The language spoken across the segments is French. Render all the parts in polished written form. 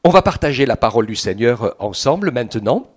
On va partager la parole du Seigneur ensemble maintenant.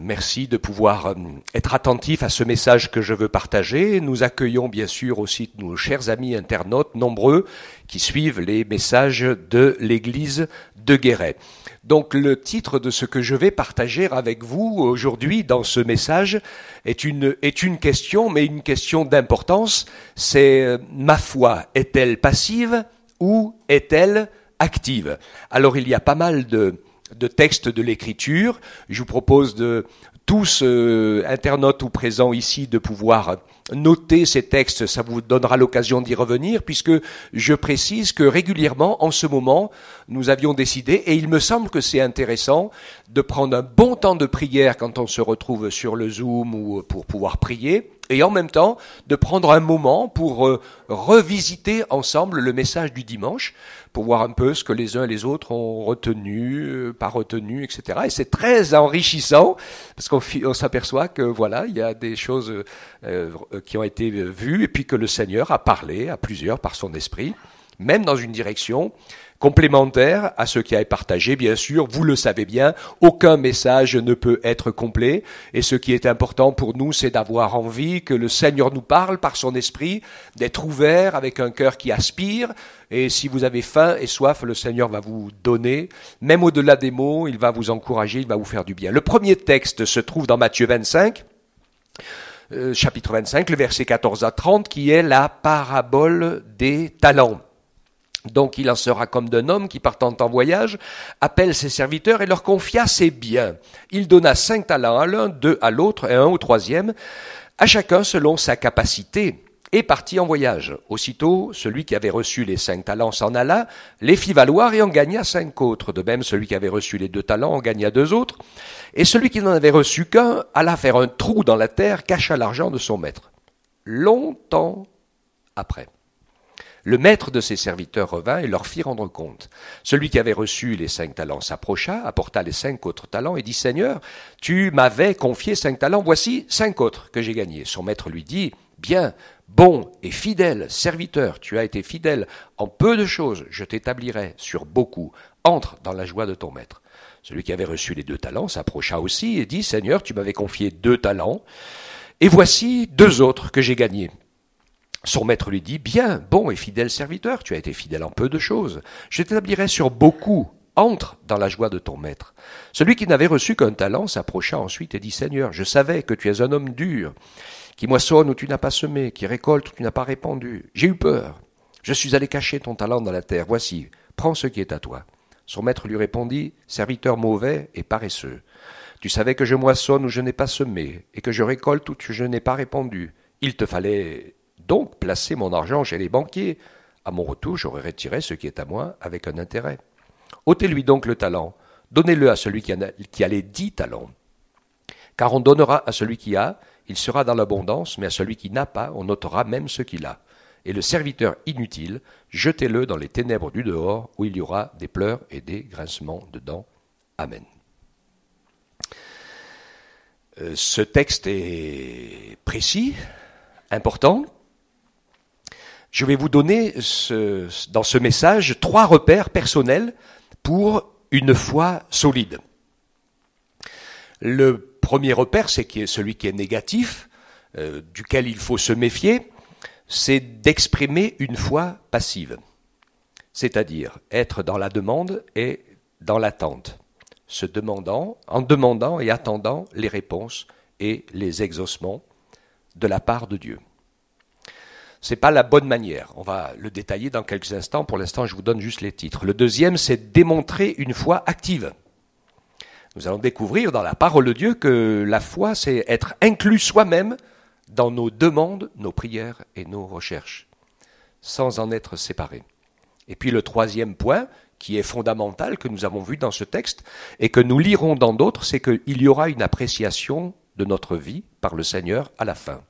Merci de pouvoir être attentif à ce message que je veux partager. Nous accueillons bien sûr aussi nos chers amis internautes nombreux qui suivent les messages de l'Église de Guéret. Donc le titre de ce que je vais partager avec vous aujourd'hui dans ce message est une question, mais une question d'importance. C'est ma foi, est-elle passive ou est-elle active? Alors il y a pas mal de textes de l'Écriture. Je vous propose de tous, internautes ou présents ici, de pouvoir noter ces textes. Ça vous donnera l'occasion d'y revenir, puisque je précise que régulièrement, en ce moment, nous avions décidé, et il me semble que c'est intéressant, de prendre un bon temps de prière quand on se retrouve sur le Zoom ou pour pouvoir prier, et en même temps de prendre un moment pour revisiter ensemble le message du dimanche, pour voir un peu ce que les uns et les autres ont retenu, pas retenu, etc. Et c'est très enrichissant, parce qu'on s'aperçoit que voilà, il y a des choses qui ont été vues, et puis que le Seigneur a parlé à plusieurs par son esprit, même dans une direction complémentaire à ce qui a été partagé. Bien sûr, vous le savez bien, aucun message ne peut être complet, et ce qui est important pour nous, c'est d'avoir envie que le Seigneur nous parle par son esprit, d'être ouvert avec un cœur qui aspire, et si vous avez faim et soif, le Seigneur va vous donner, même au-delà des mots, il va vous encourager, il va vous faire du bien. Le premier texte se trouve dans Matthieu 25, chapitre 25, le verset 14 à 30, qui est la parabole des talents. Donc il en sera comme d'un homme qui, partant en voyage, appelle ses serviteurs et leur confia ses biens. Il donna 5 talents à l'un, 2 à l'autre et 1 au troisième, à chacun selon sa capacité, et partit en voyage. Aussitôt, celui qui avait reçu les 5 talents s'en alla, les fit valoir et en gagna 5 autres. De même, celui qui avait reçu les 2 talents en gagna 2 autres. Et celui qui n'en avait reçu qu'un alla faire un trou dans la terre, cacha l'argent de son maître. Longtemps après, le maître de ses serviteurs revint et leur fit rendre compte. Celui qui avait reçu les 5 talents s'approcha, apporta les 5 autres talents et dit « Seigneur, tu m'avais confié 5 talents, voici 5 autres que j'ai gagnés. » Son maître lui dit « Bien, bon et fidèle serviteur, tu as été fidèle en peu de choses, je t'établirai sur beaucoup. Entre dans la joie de ton maître. » Celui qui avait reçu les 2 talents s'approcha aussi et dit « Seigneur, tu m'avais confié 2 talents, et voici 2 autres que j'ai gagnés. » Son maître lui dit « Bien, bon et fidèle serviteur, tu as été fidèle en peu de choses. Je t'établirai sur beaucoup. Entre dans la joie de ton maître. » Celui qui n'avait reçu qu'un talent s'approcha ensuite et dit « Seigneur, je savais que tu es un homme dur, qui moissonne où tu n'as pas semé, qui récolte où tu n'as pas répandu. J'ai eu peur. Je suis allé cacher ton talent dans la terre. Voici, prends ce qui est à toi. » Son maître lui répondit « Serviteur mauvais et paresseux. Tu savais que je moissonne où je n'ai pas semé, et que je récolte où je n'ai pas répandu. Il te fallait donc placer mon argent chez les banquiers. À mon retour, j'aurais retiré ce qui est à moi avec un intérêt. Ôtez-lui donc le talent, donnez-le à celui qui a les 10 talents. Car on donnera à celui qui a, il sera dans l'abondance, mais à celui qui n'a pas, on ôtera même ce qu'il a. Et le serviteur inutile, jetez-le dans les ténèbres du dehors, où il y aura des pleurs et des grincements de dents. Amen. Ce texte est précis, important. Je vais vous donner dans ce message 3 repères personnels pour une foi solide. Le premier repère, c'est celui qui est négatif, duquel il faut se méfier, c'est d'exprimer une foi passive, c'est-à-dire être dans la demande et dans l'attente, en demandant et attendant les réponses et les exaucements de la part de Dieu. C'est pas la bonne manière. On va le détailler dans quelques instants. Pour l'instant, je vous donne juste les titres. Le deuxième, c'est démontrer une foi active. Nous allons découvrir dans la parole de Dieu que la foi, c'est être inclus soi-même dans nos demandes, nos prières et nos recherches, sans en être séparés. Et puis le troisième point, qui est fondamental, que nous avons vu dans ce texte, et que nous lirons dans d'autres, c'est qu'il y aura une appréciation de notre vie par le Seigneur à la fin,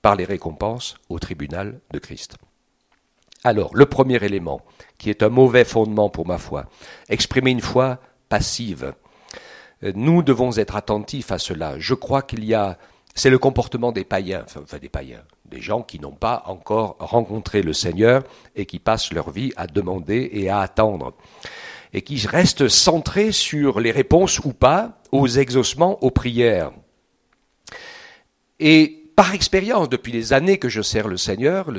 par les récompenses au tribunal de Christ. Alors, le premier élément, qui est un mauvais fondement pour ma foi, exprimer une foi passive. Nous devons être attentifs à cela. Je crois qu'il y a C'est le comportement des païens, des gens qui n'ont pas encore rencontré le Seigneur et qui passent leur vie à demander et à attendre. Et qui restent centrés sur les réponses ou pas aux exaucements, aux prières. Et par expérience, depuis les années que je sers le Seigneur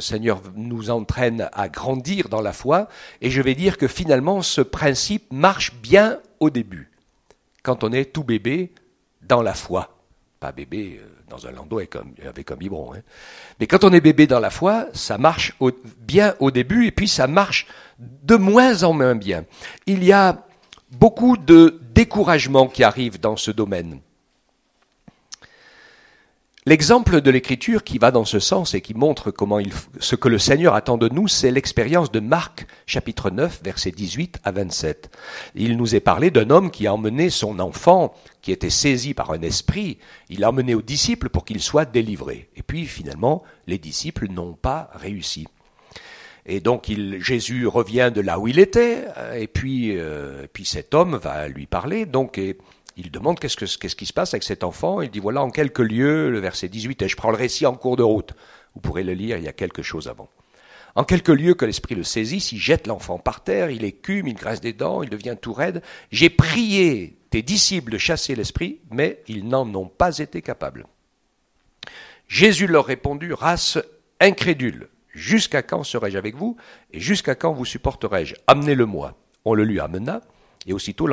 nous entraîne à grandir dans la foi, et je vais dire que finalement ce principe marche bien au début, quand on est tout bébé dans la foi. Pas bébé dans un landau avec un biberon. Mais quand on est bébé dans la foi, ça marche bien au début et puis ça marche de moins en moins bien. Il y a beaucoup de découragement qui arrive dans ce domaine. L'exemple de l'Écriture qui va dans ce sens et qui montre ce que le Seigneur attend de nous, c'est l'expérience de Marc, chapitre 9, versets 18 à 27. Il nous est parlé d'un homme qui a emmené son enfant, qui était saisi par un esprit, il l'a emmené aux disciples pour qu'il soit délivré. Et puis finalement, les disciples n'ont pas réussi. Et donc Jésus revient de là où il était, et puis cet homme va lui parler, il demande qu'est-ce qui se passe avec cet enfant. Il dit voilà en quelques lieux, le verset 18, et je prends le récit en cours de route. Vous pourrez le lire, il y a quelque chose avant. En quelques lieux que l'esprit le saisisse, il jette l'enfant par terre, il écume, il grince des dents, il devient tout raide. J'ai prié tes disciples de chasser l'esprit, mais ils n'en ont pas été capables. Jésus leur répondit, race incrédule, jusqu'à quand serai-je avec vous et jusqu'à quand vous supporterai-je? Amenez-le-moi. On le lui amena, et aussitôt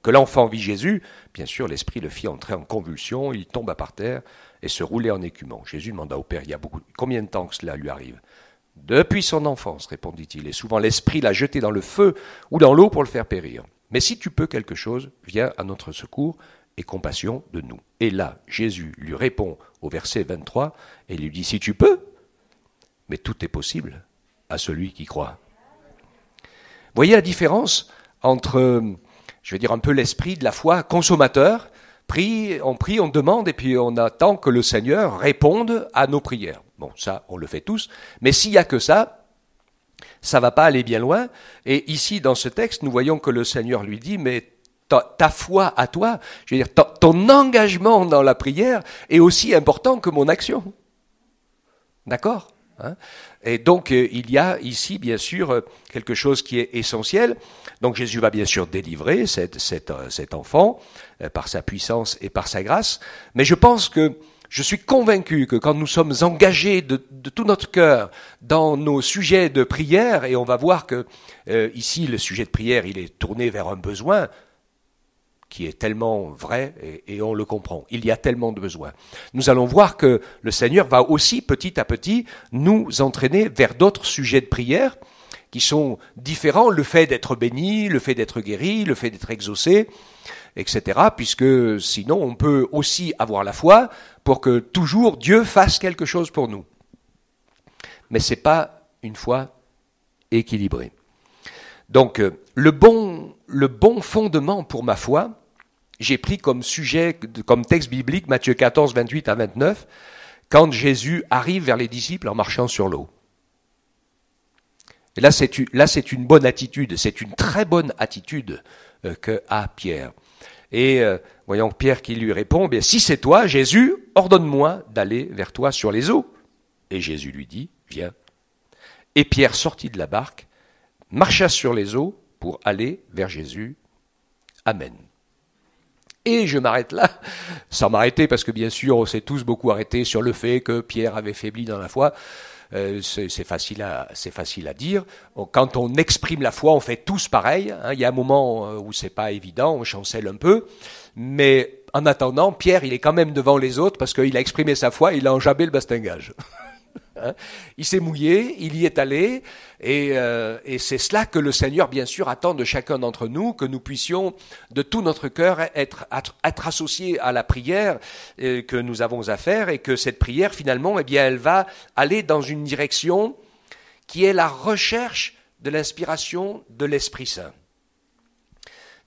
que l'enfant vit Jésus, bien sûr, l'esprit le fit entrer en convulsion, il tomba par terre et se roulait en écumant. Jésus demanda au Père, combien de temps que cela lui arrive? Depuis son enfance, répondit-il, et souvent l'esprit l'a jeté dans le feu ou dans l'eau pour le faire périr. Mais si tu peux quelque chose, viens à notre secours et compassion de nous. Et là, Jésus lui répond au verset 23, et lui dit, si tu peux, mais tout est possible à celui qui croit. Voyez la différence entre, je vais dire un peu l'esprit de la foi consommateur, on prie, on demande et puis on attend que le Seigneur réponde à nos prières. Bon, ça, on le fait tous, mais s'il n'y a que ça va pas aller bien loin. Et ici, dans ce texte, nous voyons que le Seigneur lui dit, mais ta foi à toi, je veux dire, ton engagement dans la prière est aussi important que mon action. D'accord ? Et donc, il y a ici, bien sûr, quelque chose qui est essentiel. Donc, Jésus va bien sûr délivrer cet enfant par sa puissance et par sa grâce. Mais je suis convaincu que quand nous sommes engagés de tout notre cœur dans nos sujets de prière, et on va voir que ici, le sujet de prière, il est tourné vers un besoin qui est tellement vrai, et on le comprend. Il y a tellement de besoins. Nous allons voir que le Seigneur va aussi, petit à petit, nous entraîner vers d'autres sujets de prière qui sont différents. Le fait d'être béni, le fait d'être guéri, le fait d'être exaucé, etc. Puisque sinon, on peut aussi avoir la foi pour que toujours Dieu fasse quelque chose pour nous. Mais c'est pas une foi équilibrée. Donc, le bon fondement pour ma foi, j'ai pris comme sujet, comme texte biblique, Matthieu 14, 28 à 29, quand Jésus arrive vers les disciples en marchant sur l'eau. Et là, c'est une bonne attitude, c'est une très bonne attitude qu'a Pierre. Et voyons Pierre qui lui répond, bien, si c'est toi, Jésus, ordonne-moi d'aller vers toi sur les eaux. Et Jésus lui dit, viens. Et Pierre sortit de la barque, marcha sur les eaux pour aller vers Jésus. Amen. Et je m'arrête là, sans m'arrêter, parce que bien sûr, on s'est tous beaucoup arrêtés sur le fait que Pierre avait faibli dans la foi. C'est facile à dire. Quand on exprime la foi, on fait tous pareil. Il y a un moment où c'est pas évident, on chancelle un peu. Mais en attendant, Pierre, il est quand même devant les autres parce qu'il a exprimé sa foi, il a enjambé le bastingage. Il s'est mouillé, il y est allé, et c'est cela que le Seigneur, bien sûr, attend de chacun d'entre nous, que nous puissions de tout notre cœur être associés à la prière que nous avons à faire, et que cette prière, finalement, eh bien, elle va aller dans une direction qui est la recherche de l'inspiration de l'Esprit Saint.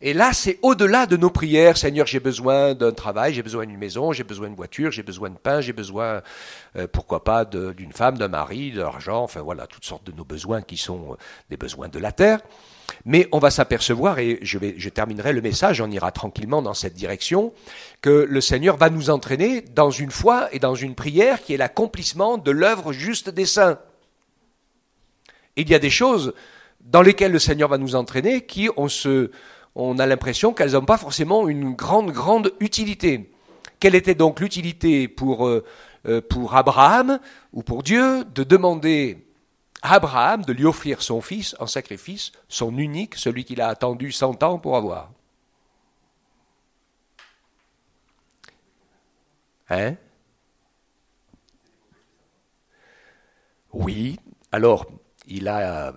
Et là, c'est au-delà de nos prières. Seigneur, j'ai besoin d'un travail, j'ai besoin d'une maison, j'ai besoin d'une voiture, j'ai besoin de pain, j'ai besoin, pourquoi pas, d'une femme, d'un mari, de l'argent, enfin voilà, toutes sortes de nos besoins qui sont des besoins de la terre. Mais on va s'apercevoir, et je terminerai le message, on ira tranquillement dans cette direction, que le Seigneur va nous entraîner dans une foi et dans une prière qui est l'accomplissement de l'œuvre juste des saints. Il y a des choses dans lesquelles le Seigneur va nous entraîner qui on a l'impression qu'elles n'ont pas forcément une grande utilité. Quelle était donc l'utilité pour Abraham ou pour Dieu de demander à Abraham de lui offrir son fils en sacrifice, son unique, celui qu'il a attendu 100 ans pour avoir? Hein? Oui, alors il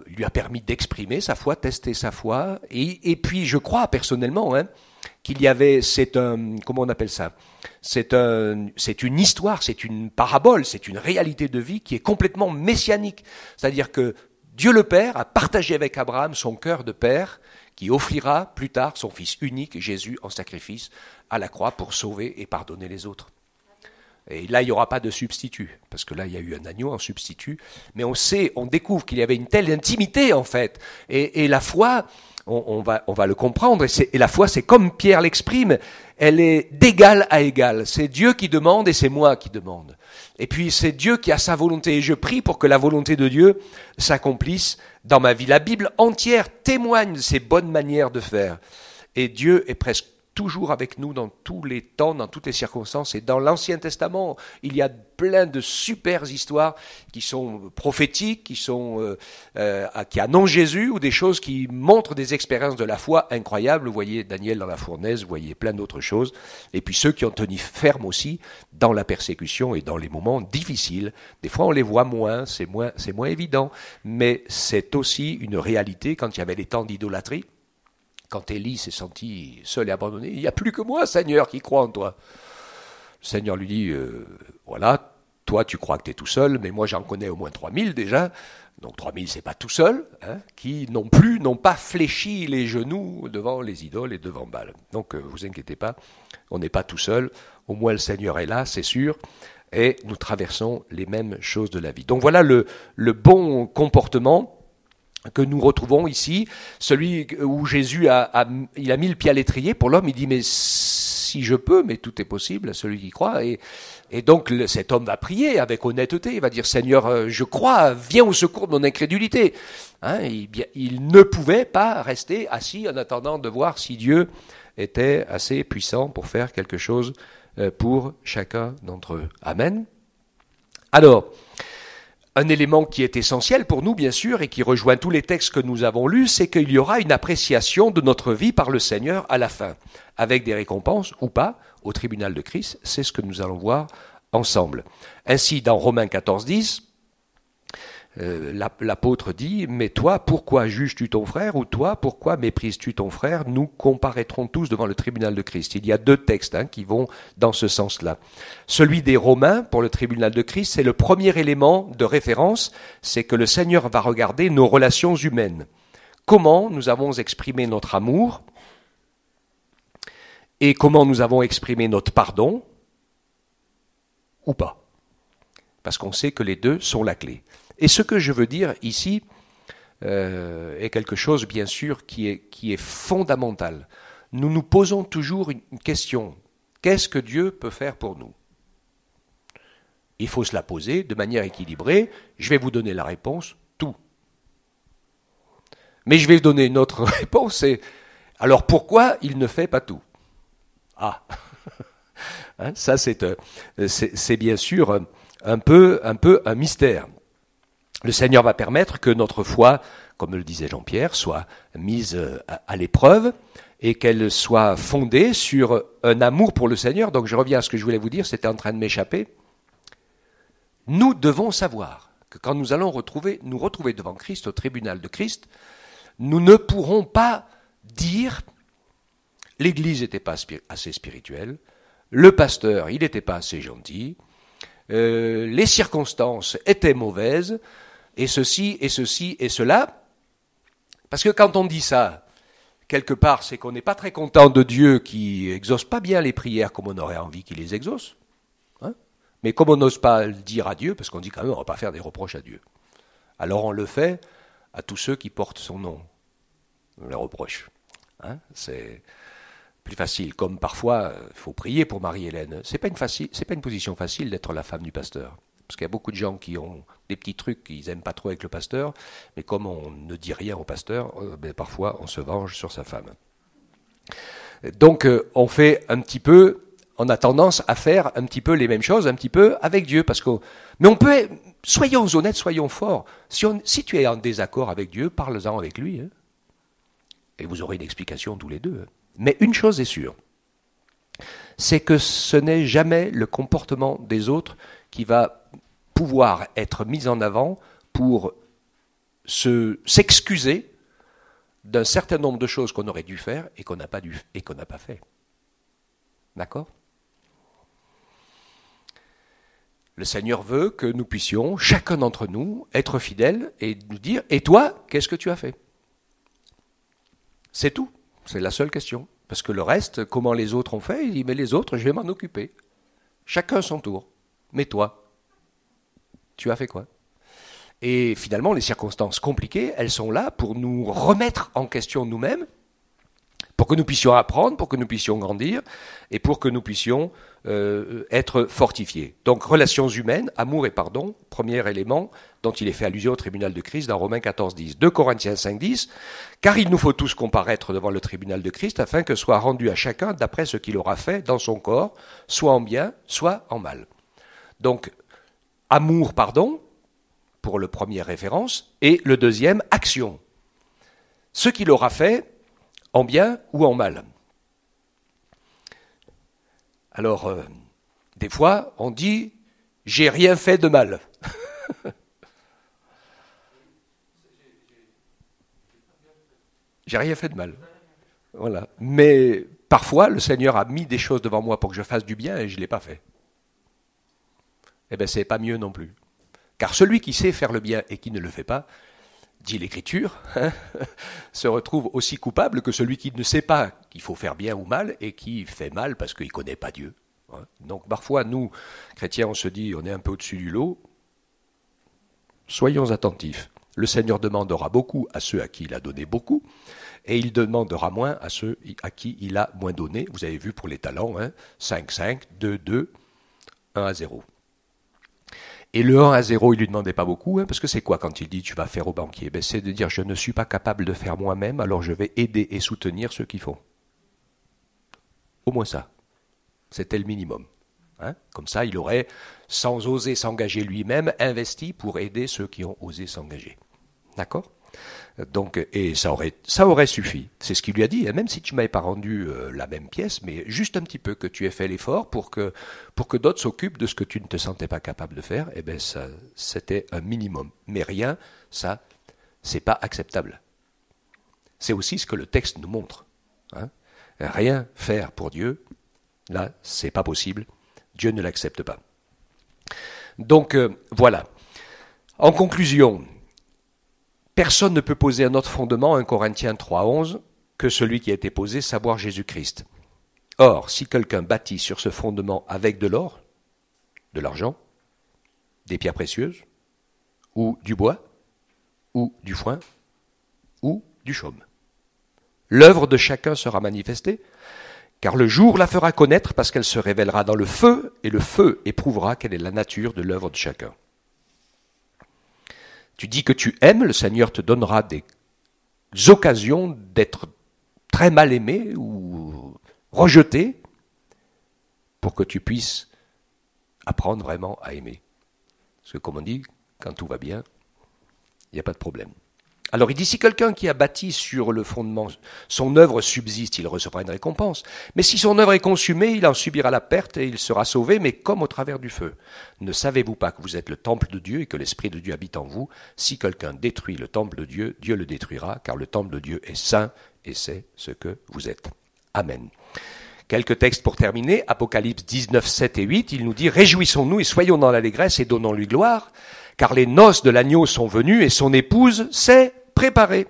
lui a permis d'exprimer sa foi, tester sa foi, et puis je crois personnellement qu'il y avait, comment on appelle ça? C'est une histoire, c'est une parabole, c'est une réalité de vie qui est complètement messianique. C'est-à-dire que Dieu le Père a partagé avec Abraham son cœur de père qui offrira plus tard son fils unique, Jésus, en sacrifice à la croix pour sauver et pardonner les autres. Et là, il n'y aura pas de substitut, parce que là, il y a eu un agneau en substitut. Mais on découvre qu'il y avait une telle intimité, en fait. Et la foi, on va le comprendre, et la foi, c'est comme Pierre l'exprime, elle est d'égal à égal. C'est Dieu qui demande et c'est moi qui demande. Et puis, c'est Dieu qui a sa volonté. Et je prie pour que la volonté de Dieu s'accomplisse dans ma vie. La Bible entière témoigne de ses bonnes manières de faire. Et Dieu est presque toujours avec nous dans tous les temps, dans toutes les circonstances. Et dans l'Ancien Testament, il y a plein de super histoires qui sont prophétiques, qui annoncent Jésus, ou des choses qui montrent des expériences de la foi incroyables. Vous voyez Daniel dans la fournaise, vous voyez plein d'autres choses. Et puis ceux qui ont tenu ferme aussi dans la persécution et dans les moments difficiles. Des fois, on les voit moins, c'est moins évident. Mais c'est aussi une réalité quand il y avait les temps d'idolâtrie. Quand Élie s'est senti seul et abandonné, il n'y a plus que moi, Seigneur, qui crois en toi. Le Seigneur lui dit, voilà, toi tu crois que tu es tout seul, mais moi j'en connais au moins 3000 déjà. Donc 3000 c'est pas tout seul, qui n'ont pas fléchi les genoux devant les idoles et devant Baal. Donc vous inquiétez pas, on n'est pas tout seul, au moins le Seigneur est là, c'est sûr, et nous traversons les mêmes choses de la vie. Donc voilà le bon comportement que nous retrouvons ici, celui où Jésus il a mis le pied à l'étrier pour l'homme. Il dit, mais si je peux, mais tout est possible à celui qui croit. Et donc cet homme va prier avec honnêteté, il va dire, Seigneur, je crois, viens au secours de mon incrédulité. Il ne pouvait pas rester assis en attendant de voir si Dieu était assez puissant pour faire quelque chose pour chacun d'entre eux. Amen. Alors, un élément qui est essentiel pour nous, bien sûr, et qui rejoint tous les textes que nous avons lus, c'est qu'il y aura une appréciation de notre vie par le Seigneur à la fin, avec des récompenses ou pas, au tribunal de Christ. C'est ce que nous allons voir ensemble. Ainsi, dans Romains 14:10, l'apôtre dit, mais toi, pourquoi juges-tu ton frère, ou toi, pourquoi méprises-tu ton frère? Nous comparaîtrons tous devant le tribunal de Christ. Il y a deux textes qui vont dans ce sens-là. Celui des Romains, pour le tribunal de Christ, c'est le premier élément de référence, c'est que le Seigneur va regarder nos relations humaines. Comment nous avons exprimé notre amour, et comment nous avons exprimé notre pardon, ou pas. Parce qu'on sait que les deux sont la clé. Et ce que je veux dire ici est quelque chose, bien sûr, qui est fondamental. Nous nous posons toujours une question. Qu'est-ce que Dieu peut faire pour nous? Il faut se la poser de manière équilibrée. Je vais vous donner la réponse, tout. Mais je vais vous donner une autre réponse, c'est alors pourquoi il ne fait pas tout? Ah, ça c'est bien sûr un peu un mystère. Le Seigneur va permettre que notre foi, comme le disait Jean-Pierre, soit mise à l'épreuve et qu'elle soit fondée sur un amour pour le Seigneur. Donc je reviens à ce que je voulais vous dire, c'était en train de m'échapper. Nous devons savoir que quand nous allons nous retrouver devant Christ, au tribunal de Christ, nous ne pourrons pas dire « l'Église n'était pas assez spirituelle, le pasteur, il n'était pas assez gentil, les circonstances étaient mauvaises, et ceci, et ceci, et cela. » Parce que quand on dit ça, quelque part, c'est qu'on n'est pas très content de Dieu qui exauce pas bien les prières comme on aurait envie qu'il les exauce. Mais comme on n'ose pas le dire à Dieu, parce qu'on dit quand même on ne va pas faire des reproches à Dieu. Alors on le fait à tous ceux qui portent son nom. le reproche. Hein, c'est plus facile. Comme parfois, il faut prier pour Marie-Hélène. C'est pas une position facile d'être la femme du pasteur. Parce qu'il y a beaucoup de gens qui ont des petits trucs qu'ils n'aiment pas trop avec le pasteur, mais comme on ne dit rien au pasteur, parfois on se venge sur sa femme. Donc on a tendance à faire un petit peu les mêmes choses, un petit peu avec Dieu. Mais on peut, soyons honnêtes, soyons forts. Si tu es en désaccord avec Dieu, parle-en avec lui. Hein, et vous aurez une explication tous les deux. Hein. Mais une chose est sûre, c'est que ce n'est jamais le comportement des autres qui va pouvoir être mis en avant pour s'excuser d'un certain nombre de choses qu'on aurait dû faire et qu'on n'a pas fait. D'accord ? Le Seigneur veut que nous puissions, chacun d'entre nous, être fidèles et nous dire « Et toi, qu'est-ce que tu as fait ?» C'est tout. C'est la seule question. Parce que le reste, comment les autres ont fait, il dit « Mais les autres, je vais m'en occuper. » Chacun son tour. Mais toi, tu as fait quoi ? Et finalement, les circonstances compliquées, elles sont là pour nous remettre en question nous-mêmes, pour que nous puissions apprendre, pour que nous puissions grandir, et pour que nous puissions être fortifiés. Donc, relations humaines, amour et pardon, premier élément dont il est fait allusion au tribunal de Christ dans Romains 14,10. 2 Corinthiens 5,10, car il nous faut tous comparaître devant le tribunal de Christ, afin que soit rendu à chacun d'après ce qu'il aura fait dans son corps, soit en bien, soit en mal. Donc, amour, pardon, pour le premier référence, et le deuxième, action. Ce qu'il aura fait, en bien ou en mal. Alors, des fois, on dit « j'ai rien fait de mal ». J'ai rien fait de mal. Voilà. Mais parfois, le Seigneur a mis des choses devant moi pour que je fasse du bien et je ne l'ai pas fait. Eh bien, c'est pas mieux non plus. Car celui qui sait faire le bien et qui ne le fait pas, dit l'Écriture, se retrouve aussi coupable que celui qui ne sait pas qu'il faut faire bien ou mal et qui fait mal parce qu'il ne connaît pas Dieu. Donc parfois, nous, chrétiens, on se dit, on est un peu au-dessus du lot. Soyons attentifs. Le Seigneur demandera beaucoup à ceux à qui il a donné beaucoup, et il demandera moins à ceux à qui il a moins donné. Vous avez vu pour les talents, 5-5, 2-2, 1-0. Et le 1-0, il ne lui demandait pas beaucoup, parce que c'est quoi quand il dit tu vas faire au banquier ? C'est de dire je ne suis pas capable de faire moi-même, alors je vais aider et soutenir ceux qui font. Au moins ça. C'était le minimum. Comme ça, il aurait, sans oser s'engager lui-même, investi pour aider ceux qui ont osé s'engager. D'accord ? Donc, et ça aurait suffi. C'est ce qu'il lui a dit. Même si tu ne m'avais pas rendu la même pièce, mais juste un petit peu que tu aies fait l'effort pour que d'autres s'occupent de ce que tu ne te sentais pas capable de faire, eh bien, ça, c'était un minimum. Mais rien, ça, c'est pas acceptable. C'est aussi ce que le texte nous montre. Rien faire pour Dieu, là, c'est pas possible. Dieu ne l'accepte pas. Donc, voilà. En conclusion, personne ne peut poser un autre fondement, 1 Corinthiens 3,11, que celui qui a été posé, savoir Jésus-Christ. Or, si quelqu'un bâtit sur ce fondement avec de l'or, de l'argent, des pierres précieuses, ou du bois, ou du foin, ou du chaume, l'œuvre de chacun sera manifestée, car le jour la fera connaître parce qu'elle se révélera dans le feu, et le feu éprouvera quelle est la nature de l'œuvre de chacun. Tu dis que tu aimes, le Seigneur te donnera des occasions d'être très mal aimé ou rejeté pour que tu puisses apprendre vraiment à aimer. Parce que comme on dit, quand tout va bien, il n'y a pas de problème. Alors il dit, si quelqu'un qui a bâti sur le fondement, son œuvre subsiste, il recevra une récompense. Mais si son œuvre est consumée, il en subira la perte et il sera sauvé, mais comme au travers du feu. Ne savez-vous pas que vous êtes le temple de Dieu et que l'Esprit de Dieu habite en vous ? Si quelqu'un détruit le temple de Dieu, Dieu le détruira, car le temple de Dieu est saint et c'est ce que vous êtes. Amen. Quelques textes pour terminer. Apocalypse 19, 7 et 8, il nous dit « Réjouissons-nous et soyons dans l'allégresse et donnons-lui gloire, car les noces de l'agneau sont venues et son épouse s'est préparée. »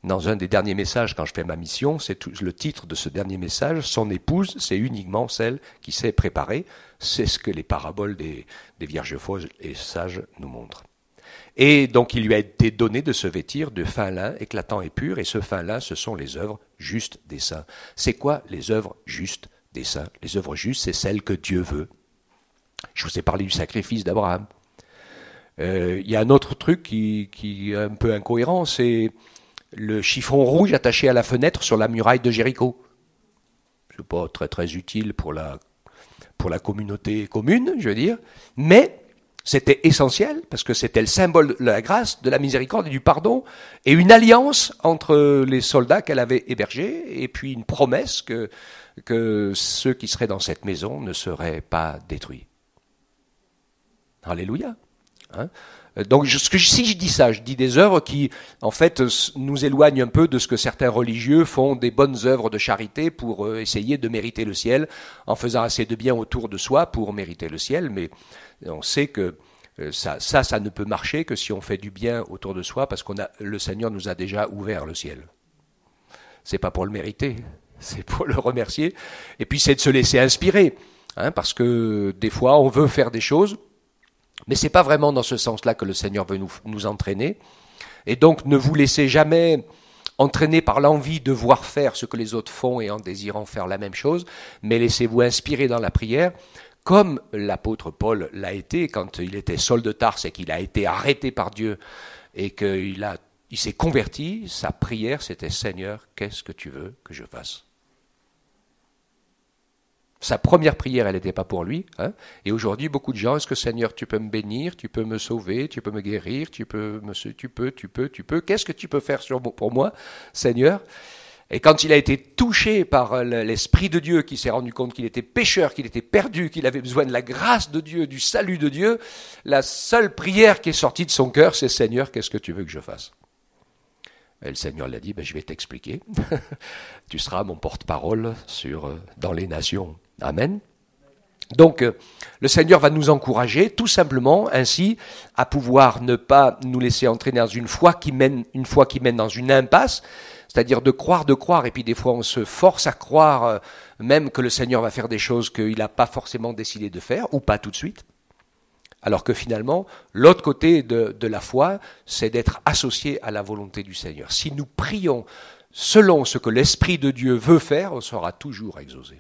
Dans un des derniers messages, quand je fais ma mission, c'est le titre de ce dernier message, son épouse, c'est uniquement celle qui s'est préparée. C'est ce que les paraboles des vierges folles et sages nous montrent. Et donc il lui a été donné de se vêtir de fin lin éclatant et pur, et ce fin lin, ce sont les œuvres justes des saints. C'est quoi les œuvres justes des saints? Les œuvres justes, c'est celles que Dieu veut. Je vous ai parlé du sacrifice d'Abraham. Il y a un autre truc qui est un peu incohérent, c'est le chiffon rouge attaché à la fenêtre sur la muraille de Jéricho. C'est pas très très utile pour la communauté commune, je veux dire, mais c'était essentiel parce que c'était le symbole de la grâce, de la miséricorde et du pardon, et une alliance entre les soldats qu'elle avait hébergés, et puis une promesse que ceux qui seraient dans cette maison ne seraient pas détruits. Alléluia. Hein? Donc si je dis ça, je dis des œuvres qui, en fait, nous éloignent un peu de ce que certains religieux font, des bonnes œuvres de charité pour essayer de mériter le ciel, en faisant assez de bien autour de soi pour mériter le ciel, mais on sait que ça ne peut marcher que si on fait du bien autour de soi, parce le Seigneur nous a déjà ouvert le ciel. C'est pas pour le mériter, c'est pour le remercier, et puis c'est de se laisser inspirer, hein, parce que des fois on veut faire des choses, mais c'est pas vraiment dans ce sens-là que le Seigneur veut nous entraîner. Et donc, ne vous laissez jamais entraîner par l'envie de voir faire ce que les autres font et en désirant faire la même chose, mais laissez-vous inspirer dans la prière, comme l'apôtre Paul l'a été quand il était Saul de Tarse et qu'il a été arrêté par Dieu et qu'il s'est converti. Sa prière, c'était « Seigneur, qu'est-ce que tu veux que je fasse ?» Sa première prière, elle n'était pas pour lui. Hein. Et aujourd'hui, beaucoup de gens, est-ce que Seigneur, tu peux me bénir, tu peux me sauver, tu peux me guérir, tu peux, qu'est-ce que tu peux faire pour moi, Seigneur? Et quand il a été touché par l'Esprit de Dieu, qui s'est rendu compte qu'il était pécheur, qu'il était perdu, qu'il avait besoin de la grâce de Dieu, du salut de Dieu, la seule prière qui est sortie de son cœur, c'est « Seigneur, qu'est-ce que tu veux que je fasse ?» Et le Seigneur l'a dit, je vais t'expliquer. Tu seras mon porte-parole dans les nations. Amen. Donc, le Seigneur va nous encourager, tout simplement, ainsi, à pouvoir ne pas nous laisser entraîner dans une foi qui mène dans une impasse, c'est-à-dire de croire, et puis des fois on se force à croire même que le Seigneur va faire des choses qu'il n'a pas forcément décidé de faire, ou pas tout de suite. Alors que finalement, l'autre côté de la foi, c'est d'être associé à la volonté du Seigneur. Si nous prions selon ce que l'Esprit de Dieu veut faire, on sera toujours exaucé.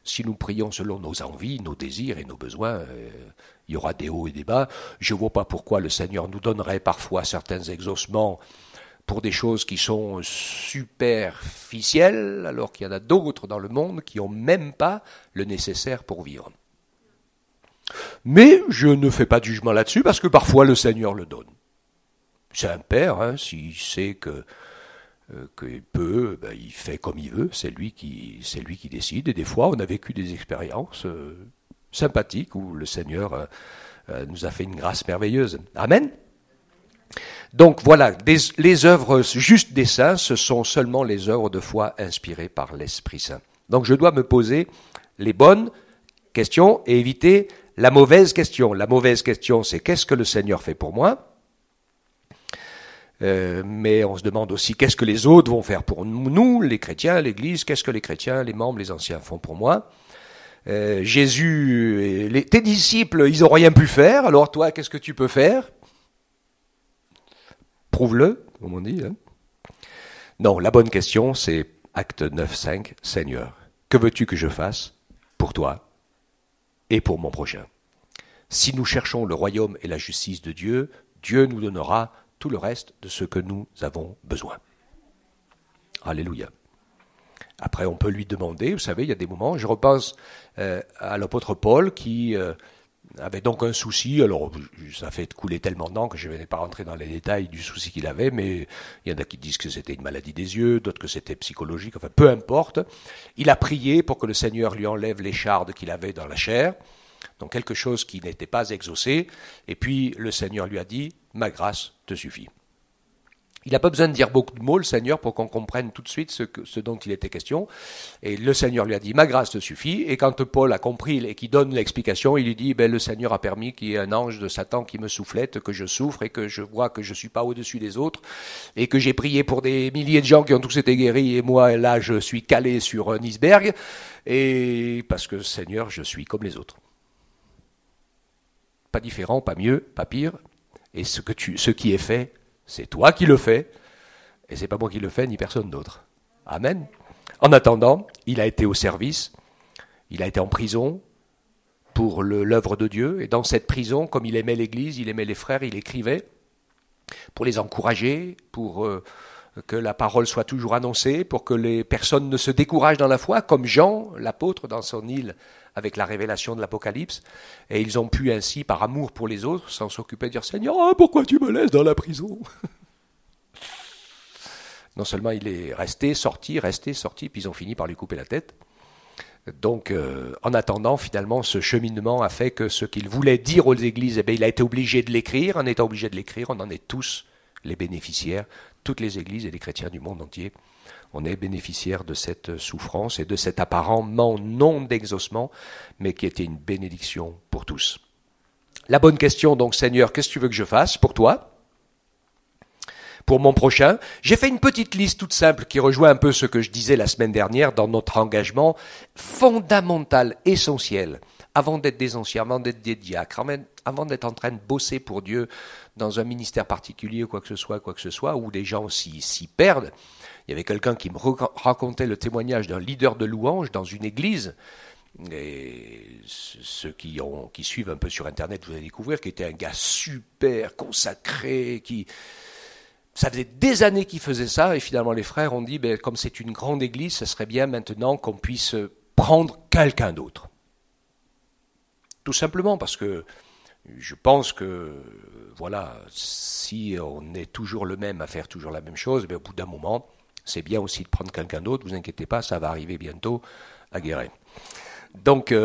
Si nous prions selon nos envies, nos désirs et nos besoins, il y aura des hauts et des bas. Je ne vois pas pourquoi le Seigneur nous donnerait parfois certains exaucements pour des choses qui sont superficielles, alors qu'il y en a d'autres dans le monde qui n'ont même pas le nécessaire pour vivre. Mais je ne fais pas de jugement là-dessus, parce que parfois le Seigneur le donne. C'est un père, hein, s'il sait qu'il peut, il fait comme il veut, c'est lui qui décide. Et des fois, on a vécu des expériences sympathiques où le Seigneur nous a fait une grâce merveilleuse. Amen. Donc voilà, les œuvres justes des saints, ce sont seulement les œuvres de foi inspirées par l'Esprit Saint. Donc je dois me poser les bonnes questions et éviter la mauvaise question. La mauvaise question, c'est qu'est-ce que le Seigneur fait pour moi ? Mais on se demande aussi qu'est-ce que les autres vont faire pour nous, les chrétiens, l'Église, qu'est-ce que les chrétiens, les membres, les anciens font pour moi. Jésus, tes disciples, ils n'ont rien pu faire, alors toi, qu'est-ce que tu peux faire ? Prouve-le, comme on dit. Hein. Non, la bonne question, c'est Acte 9:5, Seigneur, que veux-tu que je fasse pour toi et pour mon prochain ? Si nous cherchons le royaume et la justice de Dieu, Dieu nous donnera tout le reste de ce que nous avons besoin. Alléluia. Après, on peut lui demander, vous savez, il y a des moments, je repense à l'apôtre Paul qui avait donc un souci, alors ça fait couler tellement d'encre que je ne vais pas rentrer dans les détails du souci qu'il avait, mais il y en a qui disent que c'était une maladie des yeux, d'autres que c'était psychologique, enfin peu importe. Il a prié pour que le Seigneur lui enlève l'écharde qu'il avait dans la chair, donc quelque chose qui n'était pas exaucé, et puis le Seigneur lui a dit « Ma grâce te suffit ». Il n'a pas besoin de dire beaucoup de mots, le Seigneur, pour qu'on comprenne tout de suite ce dont il était question. Et le Seigneur lui a dit « Ma grâce te suffit ». Et quand Paul a compris et qu'il donne l'explication, il lui dit « Le Seigneur a permis qu'il y ait un ange de Satan qui me soufflette, que je souffre et que je vois que je ne suis pas au-dessus des autres et que j'ai prié pour des milliers de gens qui ont tous été guéris et moi, là, je suis calé sur un iceberg. Et parce que, Seigneur, je suis comme les autres. » pas différent, pas mieux, pas pire. Et ce qui est fait, c'est toi qui le fais, et c'est pas moi qui le fais, ni personne d'autre. Amen. En attendant, il a été au service, il a été en prison pour l'œuvre de Dieu, et dans cette prison, comme il aimait l'Église, il aimait les frères, il écrivait pour les encourager, pour que la parole soit toujours annoncée, pour que les personnes ne se découragent dans la foi, comme Jean, l'apôtre, dans son île, avec la révélation de l'Apocalypse, et ils ont pu ainsi, par amour pour les autres, sans s'occuper de dire « Seigneur, pourquoi tu me laisses dans la prison ?» Non seulement il est resté, sorti, puis ils ont fini par lui couper la tête. Donc, en attendant, finalement, ce cheminement a fait que ce qu'il voulait dire aux églises, il a été obligé de l'écrire. En étant obligé de l'écrire, on en est tous les bénéficiaires, toutes les églises et les chrétiens du monde entier. On est bénéficiaires de cette souffrance et de cet apparemment non d'exaucement, mais qui était une bénédiction pour tous. La bonne question, donc, Seigneur, qu'est-ce que tu veux que je fasse pour toi ? Pour mon prochain, j'ai fait une petite liste toute simple qui rejoint un peu ce que je disais la semaine dernière dans notre engagement fondamental, essentiel, avant d'être des anciens, avant d'être des diacres, avant d'être en train de bosser pour Dieu dans un ministère particulier, quoi que ce soit, où des gens s'y perdent. Il y avait quelqu'un qui me racontait le témoignage d'un leader de louange dans une église, et ceux qui suivent un peu sur Internet, vous allez découvrir, qui était un gars super consacré, ça faisait des années qu'il faisait ça, et finalement les frères ont dit, comme c'est une grande église, ce serait bien maintenant qu'on puisse prendre quelqu'un d'autre. Tout simplement parce que je pense que, voilà, si on est toujours le même à faire toujours la même chose, au bout d'un moment, c'est bien aussi de prendre quelqu'un d'autre, vous inquiétez pas, ça va arriver bientôt à Guéret. Donc,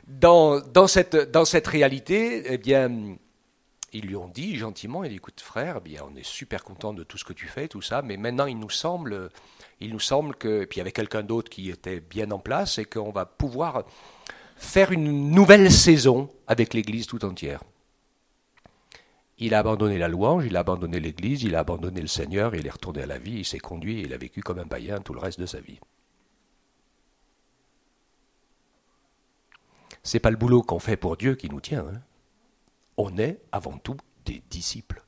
dans cette réalité, eh bien, ils lui ont dit gentiment, il dit, écoute frère, eh bien, on est super content de tout ce que tu fais, tout ça, mais maintenant il nous semble que, et puis il y avait quelqu'un d'autre qui était bien en place, et qu'on va pouvoir faire une nouvelle saison avec l'Église tout entière. Il a abandonné la louange, il a abandonné l'Église, il a abandonné le Seigneur, il est retourné à la vie, il s'est conduit, et il a vécu comme un païen tout le reste de sa vie. C'est pas le boulot qu'on fait pour Dieu qui nous tient, hein. On est avant tout des disciples.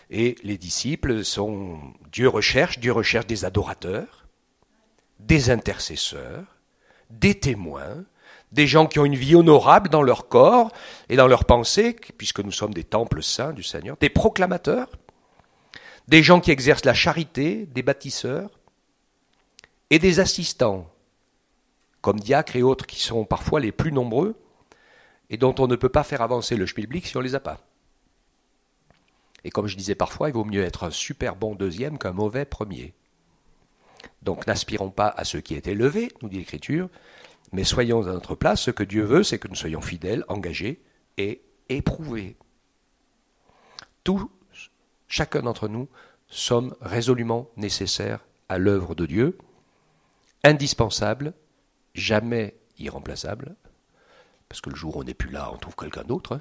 Et les disciples sont... Dieu recherche des adorateurs, des intercesseurs, des témoins, des gens qui ont une vie honorable dans leur corps et dans leurs pensées, puisque nous sommes des temples saints du Seigneur, des proclamateurs, des gens qui exercent la charité, des bâtisseurs, et des assistants, comme diacres et autres, qui sont parfois les plus nombreux, et dont on ne peut pas faire avancer le schmilblick si on ne les a pas. Et comme je disais parfois, il vaut mieux être un super bon deuxième qu'un mauvais premier. Donc n'aspirons pas à ceux qui étaient élevés, nous dit l'Écriture, mais soyons à notre place. Ce que Dieu veut, c'est que nous soyons fidèles, engagés et éprouvés. Tous, chacun d'entre nous, sommes résolument nécessaires à l'œuvre de Dieu, indispensables, jamais irremplaçables, parce que le jour où on n'est plus là, on trouve quelqu'un d'autre. Hein.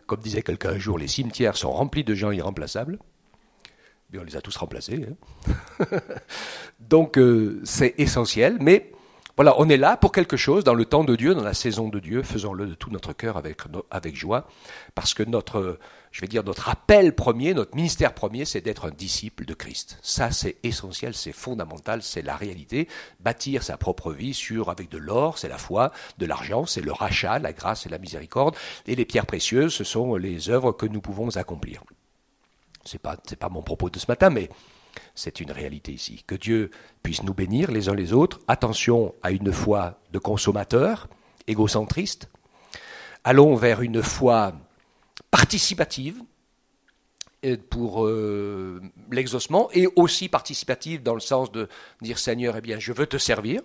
Comme disait quelqu'un un jour, les cimetières sont remplis de gens irremplaçables. Mais on les a tous remplacés. Hein. Donc c'est essentiel, mais voilà, on est là pour quelque chose dans le temps de Dieu, dans la saison de Dieu. Faisons-le de tout notre cœur avec joie, parce que notre appel premier, notre ministère premier, c'est d'être un disciple de Christ. Ça, c'est essentiel, c'est fondamental, c'est la réalité. Bâtir sa propre vie avec de l'or, c'est la foi, de l'argent, c'est le rachat, la grâce et la miséricorde, et les pierres précieuses, ce sont les œuvres que nous pouvons accomplir. C'est pas mon propos de ce matin, mais c'est une réalité ici. Que Dieu puisse nous bénir les uns les autres. Attention à une foi de consommateur, égocentriste. Allons vers une foi participative pour l'exaucement, et aussi participative dans le sens de dire Seigneur, eh bien, je veux te servir.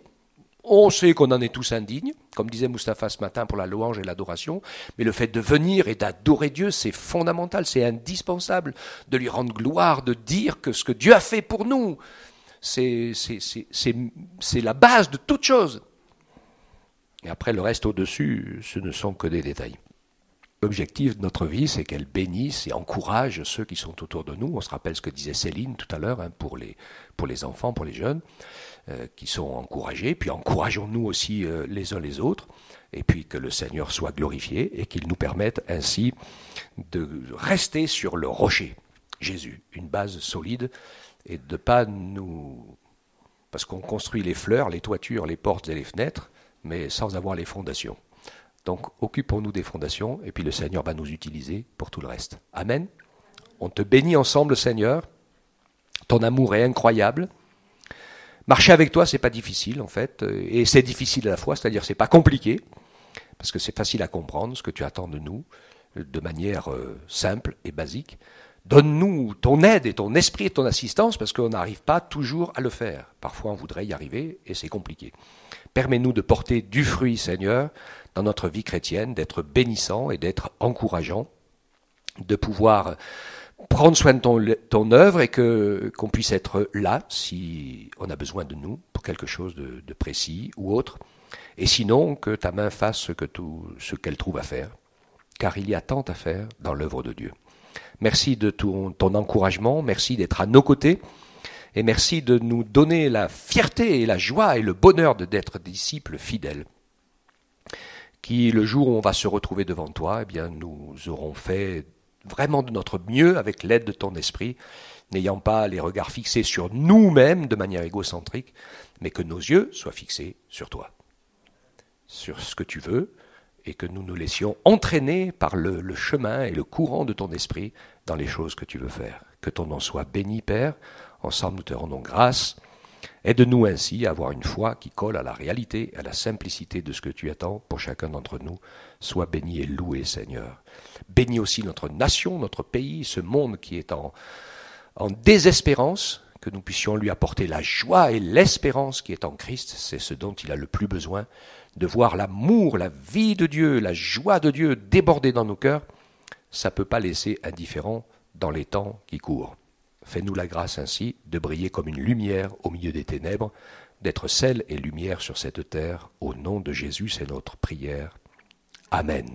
On sait qu'on en est tous indignes, comme disait Mustapha ce matin pour la louange et l'adoration, mais le fait de venir et d'adorer Dieu, c'est fondamental, c'est indispensable, de lui rendre gloire, de dire que ce que Dieu a fait pour nous, c'est la base de toute chose. Et après, le reste au-dessus, ce ne sont que des détails. L'objectif de notre vie, c'est qu'elle bénisse et encourage ceux qui sont autour de nous. On se rappelle ce que disait Céline tout à l'heure, pour les enfants, pour les jeunes, qui sont encouragés. Puis encourageons-nous aussi les uns les autres. Et puis que le Seigneur soit glorifié et qu'il nous permette ainsi de rester sur le rocher, Jésus, une base solide, et de ne pas nous... Parce qu'on construit les fleurs, les toitures, les portes et les fenêtres, mais sans avoir les fondations. Donc, occupons-nous des fondations, et puis le Seigneur va nous utiliser pour tout le reste. Amen. On te bénit ensemble, Seigneur. Ton amour est incroyable. Marcher avec toi, c'est pas difficile, en fait, et c'est difficile à la fois, c'est-à-dire c'est pas compliqué, parce que c'est facile à comprendre ce que tu attends de nous, de manière simple et basique. Donne-nous ton aide et ton esprit et ton assistance, parce qu'on n'arrive pas toujours à le faire. Parfois, on voudrait y arriver, et c'est compliqué. Permets-nous de porter du fruit, Seigneur, dans notre vie chrétienne, d'être bénissant et d'être encourageant, de pouvoir prendre soin de ton œuvre et qu'on puisse être là si on a besoin de nous pour quelque chose de précis ou autre. Et sinon, que ta main fasse ce qu'elle trouve à faire, car il y a tant à faire dans l'œuvre de Dieu. Merci de ton encouragement, merci d'être à nos côtés, et merci de nous donner la fierté et la joie et le bonheur d'être disciples fidèles, qui, le jour où on va se retrouver devant toi, eh bien, nous aurons fait vraiment de notre mieux avec l'aide de ton esprit, n'ayant pas les regards fixés sur nous-mêmes de manière égocentrique, mais que nos yeux soient fixés sur toi, sur ce que tu veux, et que nous nous laissions entraîner par le chemin et le courant de ton esprit dans les choses que tu veux faire. Que ton nom soit béni, Père. Ensemble, nous te rendons grâce. Aide-nous ainsi à avoir une foi qui colle à la réalité, à la simplicité de ce que tu attends pour chacun d'entre nous. Sois béni et loué, Seigneur. Bénis aussi notre nation, notre pays, ce monde qui est en désespérance, que nous puissions lui apporter la joie et l'espérance qui est en Christ. C'est ce dont il a le plus besoin, de voir l'amour, la vie de Dieu, la joie de Dieu déborder dans nos cœurs. Ça ne peut pas laisser indifférent dans les temps qui courent. Fais-nous la grâce ainsi de briller comme une lumière au milieu des ténèbres, d'être sel et lumière sur cette terre. Au nom de Jésus, c'est notre prière. Amen.